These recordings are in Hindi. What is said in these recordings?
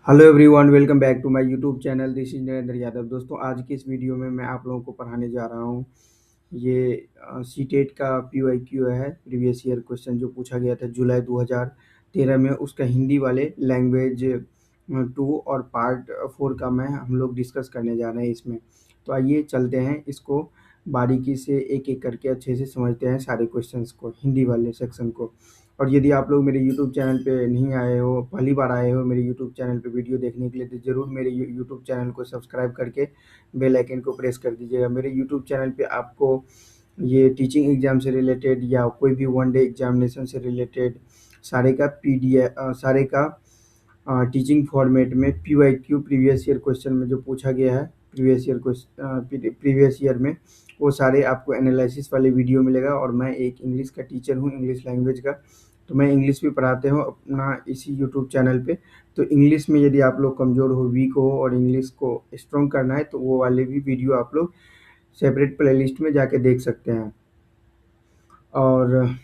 Hello everyone, welcome back to my YouTube channel. This is Narendra Yadav. दोस्तों, आज की इस वीडियो में मैं आप लोगों को पढ़ाने जा रहा हूँ। ये सीटेट का पीवाईक्यू है, प्रीवियस ईयर क्वेश्चन जो पूछा गया था जुलाई 2013 में, उसका हिंदी वाले लैंग्वेज 2 और पार्ट 4 का मैं हम लोग डिस्कस करने जा रहे हैं इसमें। तो आइए चलते हैं, इसको बारीकी से एक एक करके अच्छे से समझते हैं सारे क्वेश्चंस को, हिंदी वाले सेक्शन को। और यदि आप लोग मेरे यूट्यूब चैनल पे नहीं आए हो, पहली बार आए हो मेरे यूट्यूब चैनल पे वीडियो देखने के लिए, तो ज़रूर मेरे यूट्यूब चैनल को सब्सक्राइब करके बेल आइकन को प्रेस कर दीजिएगा। मेरे यूट्यूब चैनल पे आपको ये टीचिंग एग्ज़ाम से रिलेटेड या कोई भी वन डे एग्जामिनेशन से रिलेटेड सारे का टीचिंग फॉर्मेट में पीवाईक्यू प्रीवियस ईयर क्वेश्चन में जो पूछा गया है, प्रीवियस ईयर में, वो सारे आपको एनालिसिस वाले वीडियो मिलेगा। और मैं एक इंग्लिश का टीचर हूँ, इंग्लिश लैंग्वेज का, तो मैं इंग्लिश भी पढ़ाते हूँ अपना इसी यूट्यूब चैनल पे। तो इंग्लिश में यदि आप लोग कमज़ोर हो, वीक हो और इंग्लिश को स्ट्रॉन्ग करना है, तो वो वाले भी वीडियो आप लोग सेपरेट प्लेलिस्ट में जाके देख सकते हैं। और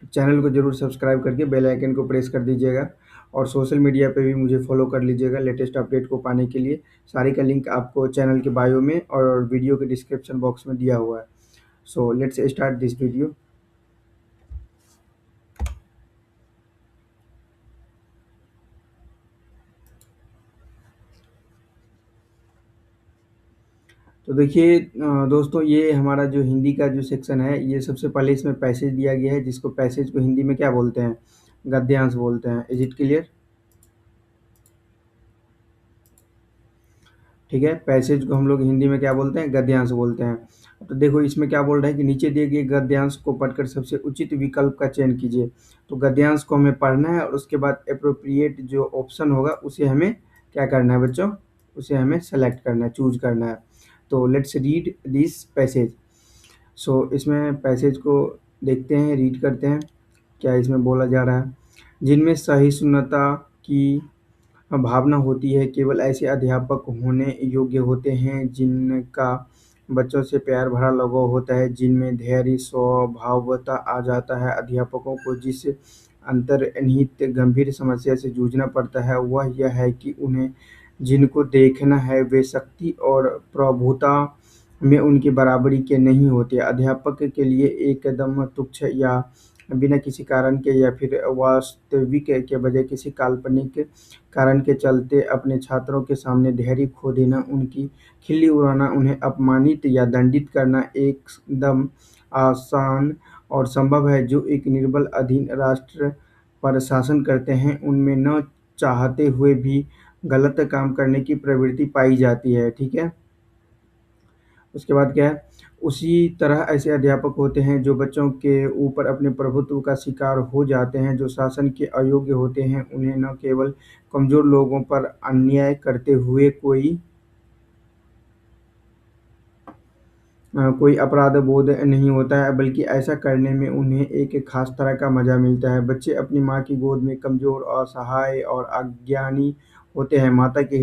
चैनल को ज़रूर सब्सक्राइब करके बेल आइकन को प्रेस कर दीजिएगा। और सोशल मीडिया पे भी मुझे फॉलो कर लीजिएगा लेटेस्ट अपडेट को पाने के लिए। सारे का लिंक आपको चैनल के बायो में और वीडियो के डिस्क्रिप्शन बॉक्स में दिया हुआ है। So let's start this video. तो देखिए दोस्तों, ये हमारा जो हिंदी का जो सेक्शन है, ये सबसे पहले इसमें पैसेज दिया गया है, जिसको पैसेज को हिंदी में क्या बोलते हैं? गद्यांश बोलते हैं। Is it clear? ठीक है, पैसेज को हम लोग हिंदी में क्या बोलते हैं? गद्यांश बोलते हैं। तो देखो इसमें क्या बोल रहा है कि नीचे दिए गए गद्यांश को पढ़कर सबसे उचित विकल्प का चयन कीजिए। तो गद्यांश को हमें पढ़ना है और उसके बाद अप्रोप्रिएट जो ऑप्शन होगा उसे हमें क्या करना है बच्चों? उसे हमें सेलेक्ट करना है, चूज करना है। तो लेट्स रीड दिस पैसेज। सो इसमें पैसेज को देखते हैं, रीड करते हैं क्या इसमें बोला जा रहा है। जिनमें सहिष्णुता की भावना होती है, केवल ऐसे अध्यापक होने योग्य होते हैं जिनका बच्चों से प्यार भरा लगाव होता है, जिनमें धैर्य स्वभावतः आ जाता है। अध्यापकों को जिस अंतर्निहित गंभीर समस्या से जूझना पड़ता है वह यह है कि उन्हें जिनको देखना है वे शक्ति और प्रभुता में उनकी बराबरी के नहीं होते। अध्यापक के लिए एकदम तुच्छ या बिना किसी कारण के या फिर वास्तविक के बजाय किसी काल्पनिक कारण के चलते अपने छात्रों के सामने धैर्य खो देना, उनकी खिल्ली उड़ाना, उन्हें अपमानित या दंडित करना एकदम आसान और संभव है। जो एक निर्बल अधीन राष्ट्र पर शासन करते हैं, उनमें न चाहते हुए भी गलत काम करने की प्रवृत्ति पाई जाती है। ठीक है, उसके बाद क्या है? उसी तरह ऐसे अध्यापक होते हैं जो बच्चों के ऊपर अपने प्रभुत्व का शिकार हो जाते हैं, जो शासन के अयोग्य होते हैं। उन्हें न केवल कमज़ोर लोगों पर अन्याय करते हुए कोई अपराध बोध नहीं होता है, बल्कि ऐसा करने में उन्हें एक खास तरह का मज़ा मिलता है। बच्चे अपनी माँ की गोद में कमज़ोर, असहाय और अज्ञानी होते हैं। माता के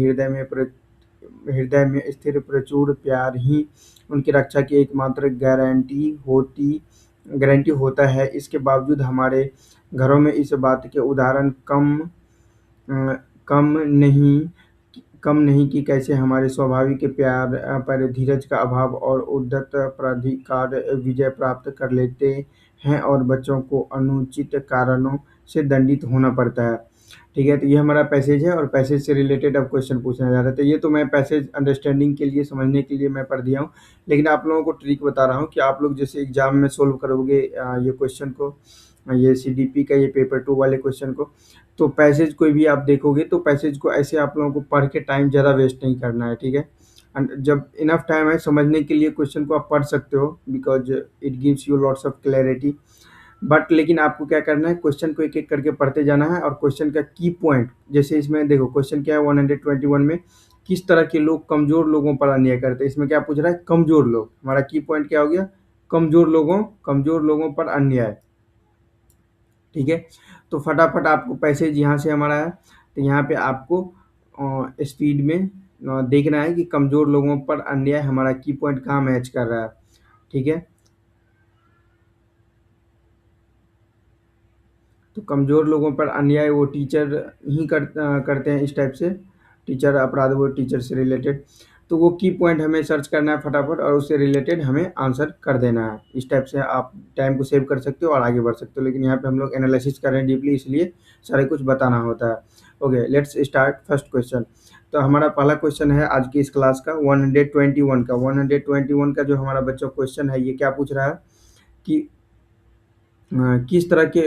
हृदय में स्थिर प्रचुर प्यार ही उनकी रक्षा की एकमात्र गारंटी होता है। इसके बावजूद हमारे घरों में इस बात के उदाहरण अ, कम नहीं कम नहीं कि कैसे हमारे स्वाभाविक प्यार पर धीरज का अभाव और उद्धत प्राधिकार विजय प्राप्त कर लेते हैं और बच्चों को अनुचित कारणों से दंडित होना पड़ता है। ठीक है, तो ये हमारा पैसेज है और पैसेज से रिलेटेड अब क्वेश्चन पूछना जा रहा है। तो ये तो मैं पैसेज अंडरस्टैंडिंग के लिए, समझने के लिए मैं पढ़ दिया हूँ, लेकिन आप लोगों को ट्रिक बता रहा हूँ कि आप लोग जैसे एग्जाम में सोल्व करोगे ये क्वेश्चन को, ये सीडीपी का ये पेपर 2 वाले क्वेश्चन को, तो पैसेज कोई भी आप देखोगे तो पैसेज को ऐसे आप लोगों को पढ़ के टाइम ज़्यादा वेस्ट नहीं करना है। ठीक है, एंड जब इनफ टाइम है समझने के लिए क्वेश्चन को आप पढ़ सकते हो, because it gives you lots of clarity. But लेकिन आपको क्या करना है, क्वेश्चन को एक एक करके पढ़ते जाना है और क्वेश्चन का की पॉइंट, जैसे इसमें देखो क्वेश्चन क्या है 121 में, किस तरह के लोग कमजोर लोगों पर अन्याय करते हैं। इसमें क्या पूछ रहा है? कमजोर लोग। हमारा की पॉइंट क्या हो गया? कमजोर लोगों पर अन्याय। ठीक है, तो फटाफट आपको पैसेज यहाँ से हमारा है, तो यहाँ पे आपको स्पीड में देखना है कि कमज़ोर लोगों पर अन्याय हमारा की पॉइंट कहाँ मैच कर रहा है। ठीक है, तो कमज़ोर लोगों पर अन्याय वो टीचर ही करते हैं इस टाइप से। टीचर अपराध बोध टीचर से रिलेटेड। तो वो की पॉइंट हमें सर्च करना है फटाफट और उससे रिलेटेड हमें आंसर कर देना है। इस टाइप से आप टाइम को सेव कर सकते हो और आगे बढ़ सकते हो, लेकिन यहाँ पे हम लोग एनालिसिस कर रहे हैं डीपली, इसलिए सारे कुछ बताना होता है। Okay, let's start first question. तो हमारा पहला क्वेश्चन है आज की इस क्लास का 121 का। 121 का जो हमारा बच्चों क्वेश्चन है, ये क्या पूछ रहा है कि किस तरह के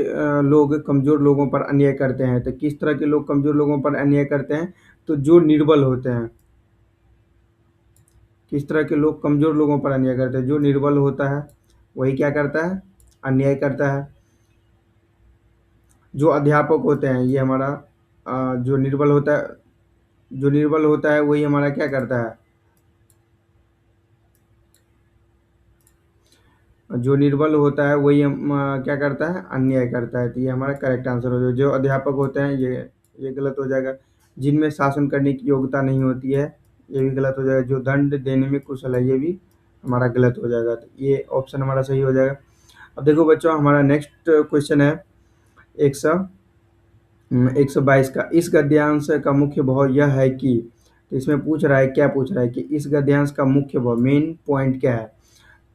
लोग कमज़ोर लोगों पर अन्याय करते हैं। तो किस तरह के लोग कमज़ोर लोगों पर अन्याय करते हैं, तो जो निर्बल होते हैं। किस तरह के लोग कमज़ोर लोगों पर अन्याय करते हैं, जो निर्बल होता है वही क्या करता है, अन्याय करता है। जो अध्यापक होते हैं, ये हमारा जो निर्बल होता है, जो निर्बल होता है वही हमारा क्या करता है, जो निर्बल होता है वही क्या करता है, अन्याय करता है। तो ये हमारा करेक्ट आंसर हो जाएगा। जो अध्यापक होते हैं ये गलत हो जाएगा। जिनमें शासन करने की योग्यता नहीं होती है, ये भी गलत हो जाएगा। जो दंड देने में कुशल है, ये भी हमारा गलत हो जाएगा। तो ये ऑप्शन हमारा सही हो जाएगा। अब देखो बच्चों, हमारा नेक्स्ट क्वेश्चन है 122 का। इस गद्यांश का मुख्य भाव यह है कि, तो इसमें पूछ रहा है, क्या पूछ रहा है कि इस गद्यांश का मुख्य भाव, मेन पॉइंट क्या है।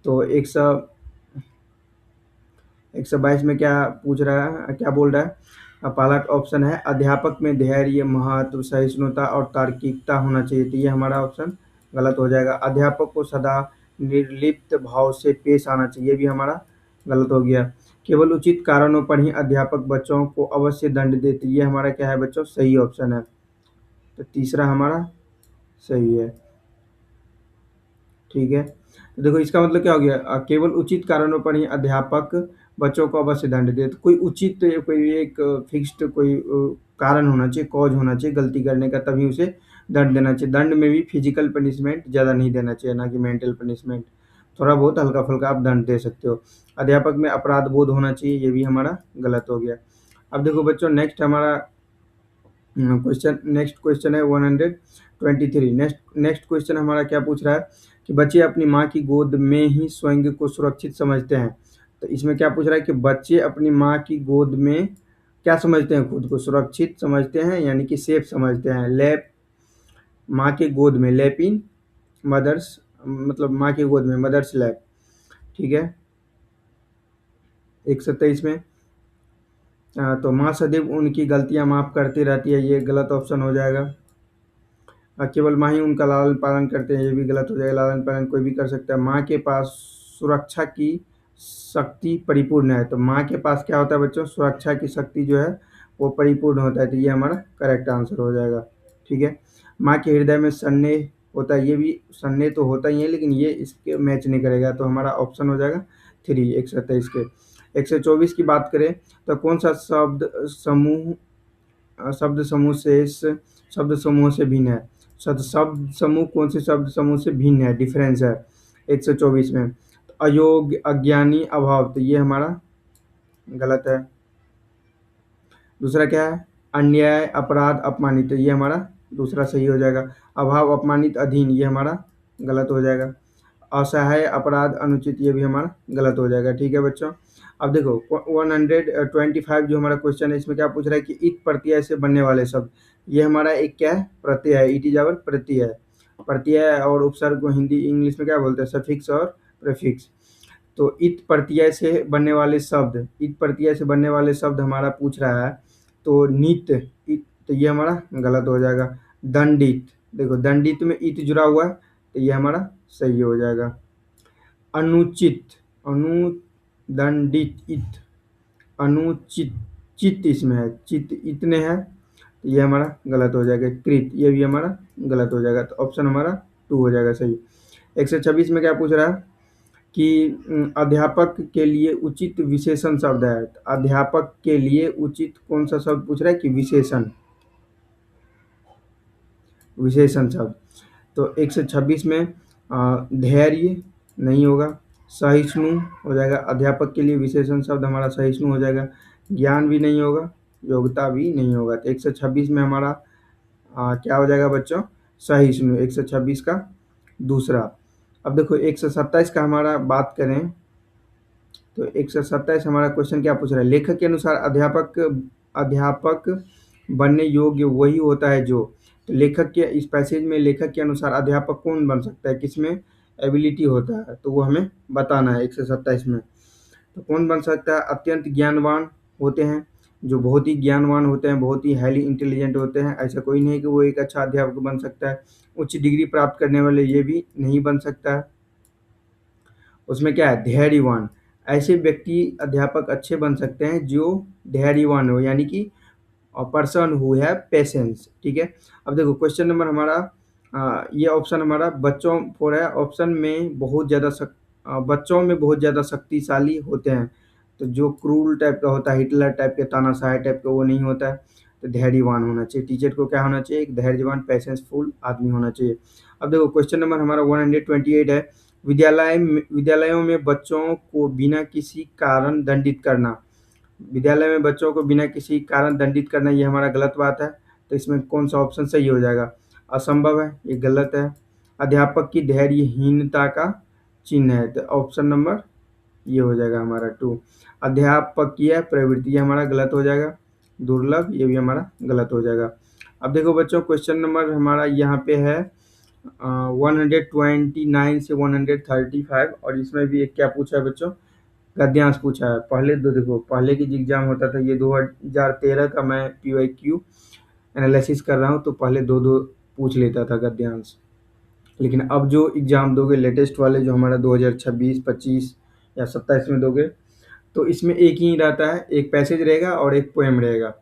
तो 122 में क्या पूछ रहा है, क्या बोल रहा है। पहला ऑप्शन है अध्यापक में धैर्य, महत्व, सहिष्णुता और तार्किकता होना चाहिए। तो ये हमारा ऑप्शन गलत हो जाएगा। अध्यापक को सदा निर्लिप्त भाव से पेश आना चाहिए, भी हमारा गलत हो गया। केवल उचित कारणों पर ही अध्यापक बच्चों को अवश्य दंड देते, ये हमारा क्या है बच्चों, सही ऑप्शन है। तो तीसरा हमारा सही है। ठीक है, तो देखो इसका मतलब क्या हो गया, केवल उचित कारणों पर ही अध्यापक बच्चों को अवश्य दंड दे। तो कोई उचित, कोई एक फिक्स्ड कोई कारण होना चाहिए, कॉज होना चाहिए गलती करने का, तभी उसे दंड देना चाहिए। दंड में भी फिजिकल पनिशमेंट ज़्यादा नहीं देना चाहिए, ना कि मेंटल पनिशमेंट। थोड़ा बहुत हल्का फुल्का आप दंड दे सकते हो। अध्यापक में अपराध बोध होना चाहिए, ये भी हमारा गलत हो गया। अब देखो बच्चों, नेक्स्ट हमारा नेक्स्ट क्वेश्चन है 123। नेक्स्ट क्वेश्चन हमारा क्या पूछ रहा है कि बच्चे अपनी माँ की गोद में ही स्वयं को सुरक्षित समझते हैं। तो इसमें क्या पूछ रहा है कि बच्चे अपनी माँ की गोद में क्या समझते हैं, खुद को सुरक्षित समझते हैं, यानी कि सेफ समझते हैं। लैप, माँ के गोद में, लैप इन मदर्स, मतलब माँ की गोद में, मदर्स लैप। ठीक है, 127 में तो माँ सदैव उनकी गलतियाँ माफ़ करती रहती है, ये गलत ऑप्शन हो जाएगा। केवल माँ ही उनका लालन पालन करते हैं, ये भी गलत हो जाएगा। लालन पालन कोई भी कर सकता है। माँ के पास सुरक्षा की शक्ति परिपूर्ण है। तो माँ के पास क्या होता है बच्चों, सुरक्षा की शक्ति जो है वो परिपूर्ण होता है। तो ये हमारा करेक्ट आंसर हो जाएगा। ठीक है, माँ के हृदय में सन्नेह होता है, ये भी सन्नेह तो होता ही है, लेकिन ये इसके मैच नहीं करेगा। तो हमारा ऑप्शन हो जाएगा 3, 127 के। 124 की बात करें तो कौन सा शब्द समूह से भिन्न है। शब्द समूह कौन से शब्द समूह से भिन्न है, डिफरेंस है 124 में। अयोग्य, अज्ञानी, अभाव, तो ये हमारा गलत है। दूसरा क्या है, अन्याय, अपराध, अपमानित, तो ये हमारा दूसरा सही हो जाएगा। अभाव, अपमानित, अधीन, ये हमारा गलत हो जाएगा। असहाय, अपराध, अनुचित, ये भी हमारा गलत हो जाएगा। ठीक है बच्चों, अब देखो 125 जो हमारा क्वेश्चन है, इसमें क्या पूछ रहा है कि इत प्रत्यय से बनने वाले शब्द। ये हमारा एक क्या है, प्रत्यय है। इट इज आवर प्रत्यय। प्रत्यय और उपसर्ग को हिंदी इंग्लिश में क्या बोलते हैं, सफिक्स और प्रीफिक्स। तो इत प्रत्यय से बनने वाले शब्द, इत प्रत्यय से बनने वाले शब्द हमारा पूछ रहा है। तो नित, तो ये हमारा गलत हो जाएगा। दंडित, देखो दंडित में इत जुड़ा हुआ है, तो ये हमारा सही हो जाएगा। अनुचित, अनुदंडित, इत, अनुचित, चित इसमें है, चित इतने है, तो ये हमारा गलत हो जाएगा। कृत, ये भी हमारा गलत हो जाएगा। तो ऑप्शन हमारा 2 हो जाएगा सही। 126 में क्या पूछ रहा है कि अध्यापक के लिए उचित विशेषण शब्द है। अध्यापक के लिए उचित कौन सा शब्द पूछ रहा है कि विशेषण, विशेषण शब्द। तो 126 में धैर्य नहीं होगा, सहिष्णु हो जाएगा। अध्यापक के लिए विशेषण शब्द हमारा सहिष्णु हो जाएगा। ज्ञान भी नहीं होगा, योग्यता भी नहीं होगा। तो 126 में हमारा क्या हो जाएगा बच्चों, सहिष्णु, 126 का दूसरा। अब देखो 127 का हमारा बात करें तो 127 हमारा क्वेश्चन क्या पूछ रहा है, लेखक के अनुसार अध्यापक बनने योग्य वही होता है जो। तो लेखक के इस पैसेज में लेखक के अनुसार अध्यापक कौन बन सकता है, किसमें एबिलिटी होता है, तो वो हमें बताना है 127 में। तो कौन बन सकता है, अत्यंत ज्ञानवान होते हैं, जो बहुत ही ज्ञानवान होते हैं, बहुत ही हाईली इंटेलिजेंट होते हैं, ऐसा कोई नहीं है कि वो एक अच्छा अध्यापक बन सकता है। उच्च डिग्री प्राप्त करने वाले ये भी नहीं बन सकता है। उसमें क्या है, धैर्यवान, ऐसे व्यक्ति अध्यापक अच्छे बन सकते हैं जो धैर्यवान हो, यानी कि पर्सन हु हैव पेशेंस। ठीक है, अब देखो क्वेश्चन नंबर हमारा ये ऑप्शन हमारा बच्चों फॉर है, ऑप्शन में बहुत ज़्यादा बच्चों में बहुत ज़्यादा शक्तिशाली होते हैं, तो जो क्रूल टाइप का होता है, हिटलर टाइप के, तानाशाह टाइप का, वो नहीं होता है। तो धैर्यवान होना चाहिए, टीचर को क्या होना चाहिए, एक धैर्यवान पेशेंसफुल आदमी होना चाहिए। अब देखो क्वेश्चन नंबर हमारा 128 है, विद्यालयों में बच्चों को बिना किसी कारण दंडित करना, विद्यालय में बच्चों को बिना किसी कारण दंडित करना, ये हमारा गलत बात है। तो इसमें कौन सा ऑप्शन सही हो जाएगा, असंभव है, ये गलत है। अध्यापक की धैर्यहीनता का चिन्ह है, तो ऑप्शन नंबर ये हो जाएगा हमारा 2। अध्यापकीय प्रवृत्ति, ये हमारा गलत हो जाएगा। दुर्लभ, ये भी हमारा गलत हो जाएगा। अब देखो बच्चों क्वेश्चन नंबर हमारा यहाँ पे है 129 से 135, और इसमें भी एक क्या पूछा है बच्चों, गद्यांश पूछा है। पहले दो देखो, पहले की एग्जाम होता था, ये 2013 का मैं PYQ एनालिसिस कर रहा हूँ, तो पहले दो दो पूछ लेता था गद्यांश। लेकिन अब जो एग्जाम दोगे लेटेस्ट वाले, जो हमारा 2026, 25 या 27 में दोगे, तो इसमें एक ही रहता है, एक पैसेज रहेगा और एक पोएम रहेगा।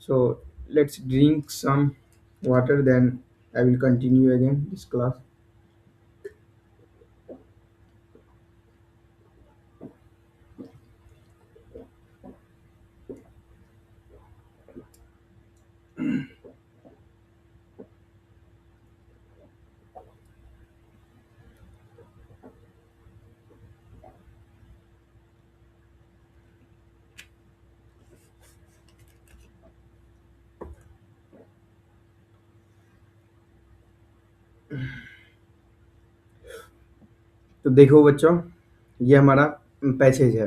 So let's drink some water, then I will continue again this class. तो देखो बच्चों, ये हमारा पैसेज है।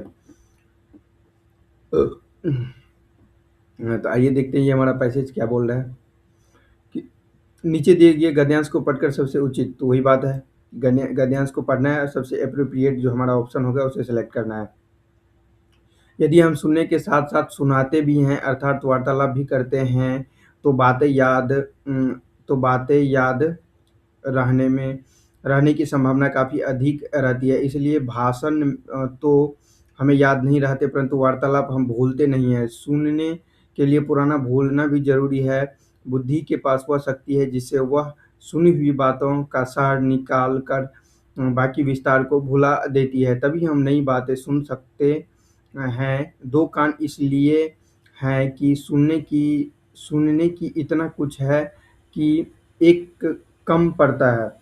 तो आइए देखते हैं ये हमारा पैसेज क्या बोल रहा है कि नीचे दिए गए गद्यांश को पढ़कर सबसे उचित, तो वही बात है, गद्यांश को पढ़ना है और सबसे अप्रोप्रिएट जो हमारा ऑप्शन होगा उसे सेलेक्ट करना है। यदि हम सुनने के साथ साथ सुनाते भी हैं, अर्थात वार्तालाप भी करते हैं, तो बातें याद रहने में रहने की संभावना काफ़ी अधिक रहती है। इसलिए भाषण तो हमें याद नहीं रहते, परंतु वार्तालाप हम भूलते नहीं हैं। सुनने के लिए पुराना भूलना भी ज़रूरी है। बुद्धि के पास वह शक्ति है जिससे वह सुनी हुई बातों का सार निकाल कर बाकी विस्तार को भुला देती है। तभी हम नई बातें सुन सकते हैं। दो कान इसलिए हैं कि सुनने की इतना कुछ है कि एक कम पड़ता है।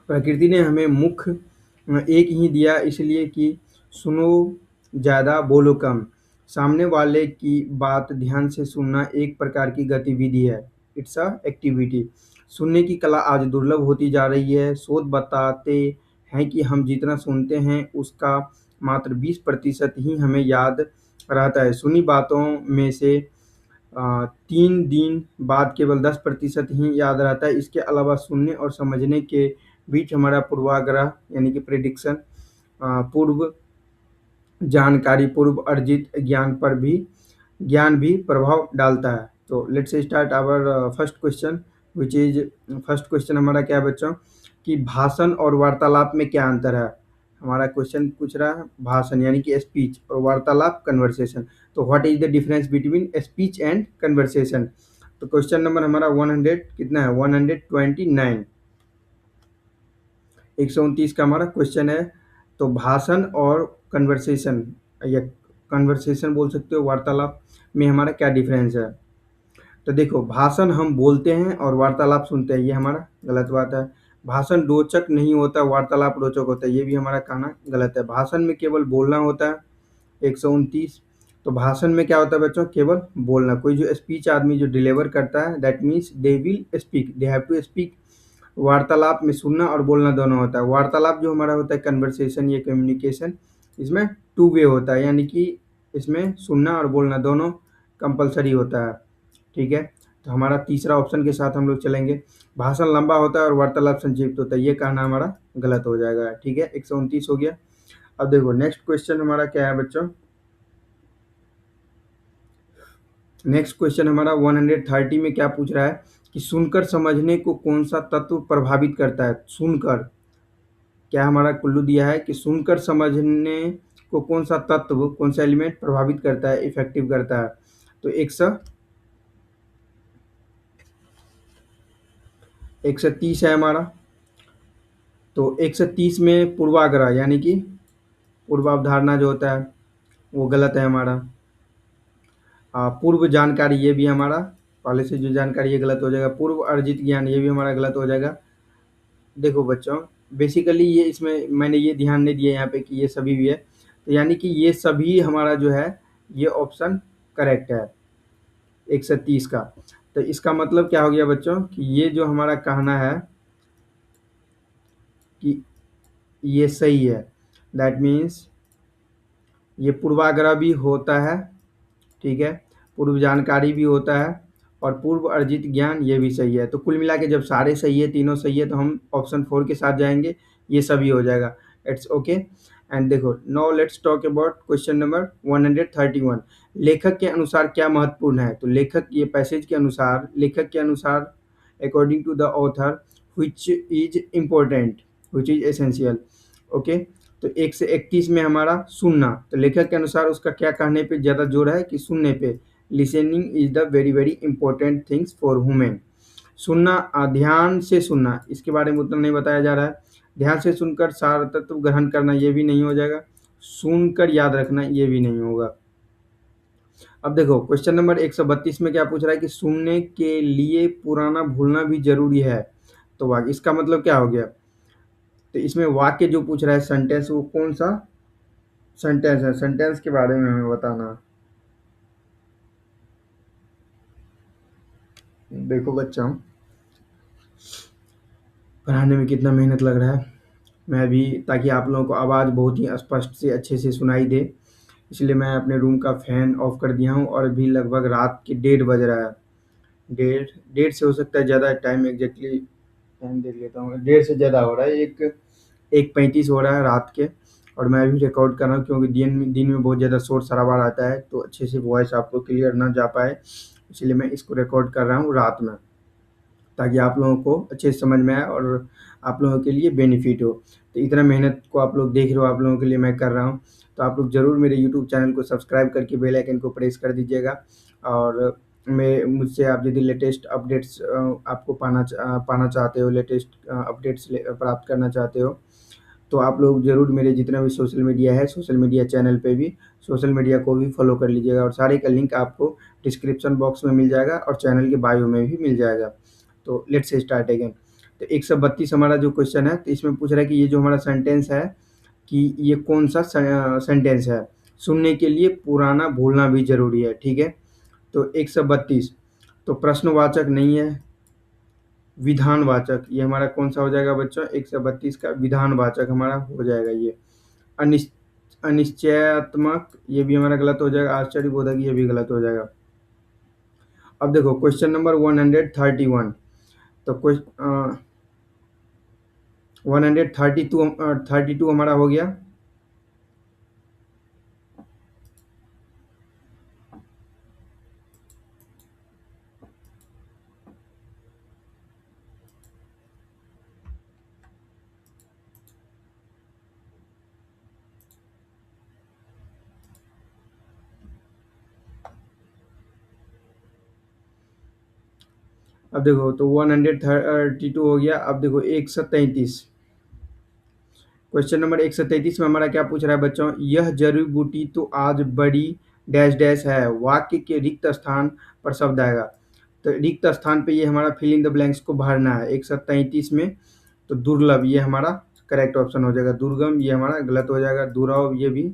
प्रकृति ने हमें मुख एक ही दिया, इसलिए कि सुनो ज़्यादा बोलो कम। सामने वाले की बात ध्यान से सुनना एक प्रकार की गतिविधि है, इट्स अ एक्टिविटी। सुनने की कला आज दुर्लभ होती जा रही है। शोध बताते हैं कि हम जितना सुनते हैं उसका मात्र 20% ही हमें याद रहता है। सुनी बातों में से 3 दिन बाद केवल 10% ही याद रहता है। इसके अलावा सुनने और समझने के बीच हमारा पूर्वाग्रह यानी कि प्रेडिक्शन, पूर्व जानकारी, पूर्व अर्जित ज्ञान भी प्रभाव डालता है। तो let's start our first question, which is first question हमारा क्या है बच्चों, कि भाषण और वार्तालाप में क्या अंतर है। हमारा क्वेश्चन पूछ रहा है भाषण यानी कि स्पीच, और वार्तालाप कन्वर्सेशन। तो what is the difference between speech and conversation. तो क्वेश्चन नंबर हमारा 100 कितना है, 129, 129 का हमारा क्वेश्चन है। तो भाषण और कन्वर्सेशन या कन्वर्सेशन बोल सकते हो, वार्तालाप में हमारा क्या डिफरेंस है। तो देखो, भाषण हम बोलते हैं और वार्तालाप सुनते हैं, ये हमारा गलत बात है। भाषण रोचक नहीं होता, वार्तालाप रोचक होता है, ये भी हमारा कहना गलत है। भाषण में केवल बोलना होता है, 129। तो भाषण में क्या होता है बच्चों, केवल बोलना। कोई जो स्पीच आदमी जो डिलीवर करता है, that means they will speak, they have to speak. वार्तालाप में सुनना और बोलना दोनों होता है। वार्तालाप जो हमारा होता है कन्वर्सेशन या कम्युनिकेशन, इसमें 2 वे होता है, यानी कि इसमें सुनना और बोलना दोनों कंपलसरी होता है। ठीक है, तो हमारा तीसरा ऑप्शन के साथ हम लोग चलेंगे। भाषण लंबा होता है और वार्तालाप संक्षिप्त होता है, ये कहना हमारा गलत हो जाएगा। ठीक है, 129 हो गया। अब देखो नेक्स्ट क्वेश्चन हमारा क्या है बच्चों। नेक्स्ट क्वेश्चन हमारा 130 में क्या पूछ रहा है कि सुनकर समझने को कौन सा तत्व प्रभावित करता है। सुनकर, क्या हमारा कुल्लू दिया है कि सुनकर समझने को कौन सा तत्व, कौन सा एलिमेंट प्रभावित करता है, इफेक्टिव करता है। तो 130 है हमारा। तो 130 में पूर्वाग्रह यानी कि पूर्वावधारणा जो होता है वो गलत है हमारा। पूर्व जानकारी ये भी हमारा, पहले से जो जानकारी ये गलत हो जाएगा। पूर्व अर्जित ज्ञान ये भी हमारा गलत हो जाएगा। देखो बच्चों, बेसिकली ये इसमें मैंने ये ध्यान नहीं दिया यहाँ पे कि ये सभी भी है, तो यानी कि ये सभी हमारा जो है ये ऑप्शन करेक्ट है 130 का। तो इसका मतलब क्या हो गया बच्चों कि ये जो हमारा कहना है कि ये सही है, दैट मीन्स ये पूर्वाग्रह भी होता है, ठीक है, पूर्व जानकारी भी होता है और पूर्व अर्जित ज्ञान ये भी सही है। तो कुल मिला के जब सारे सही है, तीनों सही है, तो हम ऑप्शन 4 के साथ जाएंगे, ये सभी हो जाएगा। It's okay. एंड देखो now let's talk about question number 131। लेखक के अनुसार क्या महत्वपूर्ण है। तो लेखक, ये पैसेज के अनुसार, लेखक के अनुसार according to the author which is important, which is essential. Okay, तो 1 से 31 में हमारा सुनना, तो लेखक के अनुसार उसका क्या कहने पे ज़्यादा जोर है कि सुनने पे। Listening is the very very important things for women. सुनना, ध्यान से सुनना, इसके बारे में उतना नहीं बताया जा रहा है। ध्यान से सुनकर सार तत्व ग्रहण करना ये भी नहीं हो जाएगा। सुनकर याद रखना ये भी नहीं होगा। अब देखो क्वेश्चन नंबर 132 में क्या पूछ रहा है कि सुनने के लिए पुराना भूलना भी जरूरी है। तो वाक्य, इसका मतलब क्या हो गया। तो इसमें वाक्य जो पूछ रहा है सेंटेंस, वो कौन सा सेंटेंस है, सेंटेंस के बारे में हमें बताना। देखो बच्चों, पढ़ाने में कितना मेहनत लग रहा है। मैं भी, ताकि आप लोगों को आवाज़ बहुत ही स्पष्ट से अच्छे से सुनाई दे, इसलिए मैं अपने रूम का फ़ैन ऑफ कर दिया हूँ। और अभी लगभग रात के 1:30 बज रहा है। डेढ़ डेढ़ से हो सकता है ज़्यादा, टाइम एग्जैक्टली टाइम देख लेता हूँ। 1:30 से ज़्यादा हो रहा है, 1:35 हो रहा है रात के। और मैं अभी रिकॉर्ड कर रहा हूँ क्योंकि दिन में बहुत ज़्यादा शोर शराबा रहता है, तो अच्छे से वॉइस आपको क्लियर ना जा पाए, इसलिए मैं इसको रिकॉर्ड कर रहा हूँ रात में, ताकि आप लोगों को अच्छे से समझ में आए और आप लोगों के लिए बेनिफिट हो। तो इतना मेहनत को आप लोग देख रहे हो, आप लोगों के लिए मैं कर रहा हूँ। तो आप लोग ज़रूर मेरे यूट्यूब चैनल को सब्सक्राइब करके बेल आइकन को प्रेस कर दीजिएगा। और मैं मुझसे आप यदि लेटेस्ट अपडेट्स आपको पाना चाहते हो, लेटेस्ट अपडेट्स प्राप्त करना चाहते हो, तो आप लोग ज़रूर मेरे जितना भी सोशल मीडिया है, सोशल मीडिया चैनल पे भी, सोशल मीडिया को भी फॉलो कर लीजिएगा। और सारे का लिंक आपको डिस्क्रिप्शन बॉक्स में मिल जाएगा और चैनल के बायो में भी मिल जाएगा। तो लेट्स स्टार्ट अगेन। तो 132 हमारा जो क्वेश्चन है, तो इसमें पूछ रहा है कि ये जो हमारा सेंटेंस है कि ये कौन सा सेंटेंस है। सुनने के लिए पुराना भूलना भी ज़रूरी है, ठीक है। तो 132 तो प्रश्नवाचक नहीं है, विधानवाचक, ये हमारा कौन सा हो जाएगा बच्चों, 132 का विधानवाचक हमारा हो जाएगा ये। अनिश्चयात्मक ये भी हमारा गलत हो जाएगा। आश्चर्यबोधक ये भी गलत हो जाएगा। अब देखो क्वेश्चन नंबर 131। तो 132 हमारा हो गया। अब देखो तो 132 हो गया। अब देखो 133, क्वेश्चन नंबर 133 में हमारा क्या पूछ रहा है बच्चों, यह जड़ी बूटी तो आज बड़ी डैश डैश है। वाक्य के रिक्त स्थान पर शब्द आएगा। तो रिक्त स्थान पे ये हमारा फिल इन द ब्लैंक्स को भरना है 133 में। तो दुर्लभ ये हमारा करेक्ट ऑप्शन हो जाएगा। दुर्गम ये हमारा गलत हो जाएगा। दुराव ये भी